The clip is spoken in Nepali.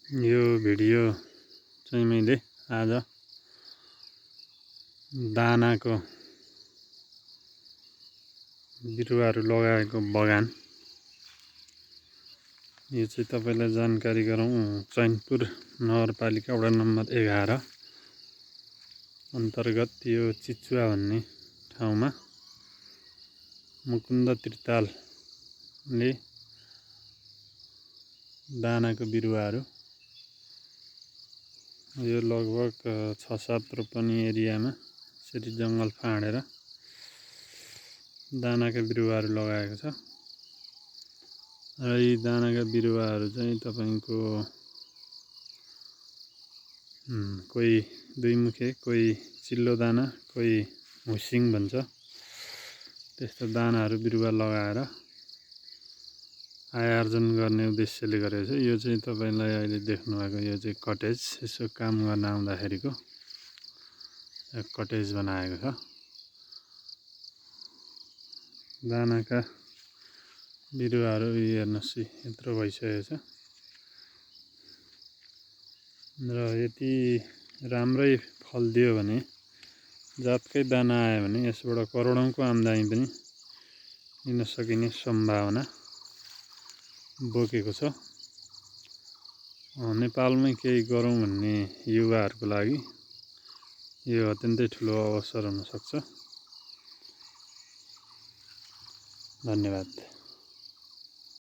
यो भिडियो चाहिँ मैले आज दानाको बिरुवाहरू लगाएको बगान यो चाहिँ तपाईलाई जानकारी गरौँ। चैनपुर नगरपालिका वडा नम्बर 11 अन्तर्गत यो चिचुवा भन्ने ठाउँमा मुकुन्द त्रितालले दानाको बिरुवाहरू यो लगभग 6-7 रोपनी एरियामा यसरी जङ्गल फाँडेर दानाका बिरुवाहरू लगाएको छ। र यी दानाका बिरुवाहरू चाहिँ तपाईको कोही दुईमुखे, कोही चिल्लो दाना, कोही हुसिङ भन्छ, त्यस्तो दानाहरू बिरुवा लगाएर आय आर्जन गर्ने उद्देश्यले गरेको छ। यो चाहिँ तपाईलाई अहिले देख्नुभएको यो चाहिँ कटेज, यसो काम गर्न आउँदाखेरिको कटेज बनाएको छ। दानाका बिरुवाहरू हेर्नुस् यत्रो भइसकेको छ र यति राम्रै फल दियो भने, जातकै दाना आयो भने यसबाट करोडौंको आम्दानी पनि लिन सकिने सम्भावना बोकेको छ। नेपालमै केही गरौँ भन्ने युवाहरूको लागि यो अत्यन्तै ठुलो अवसर हुन सक्छ। धन्यवाद।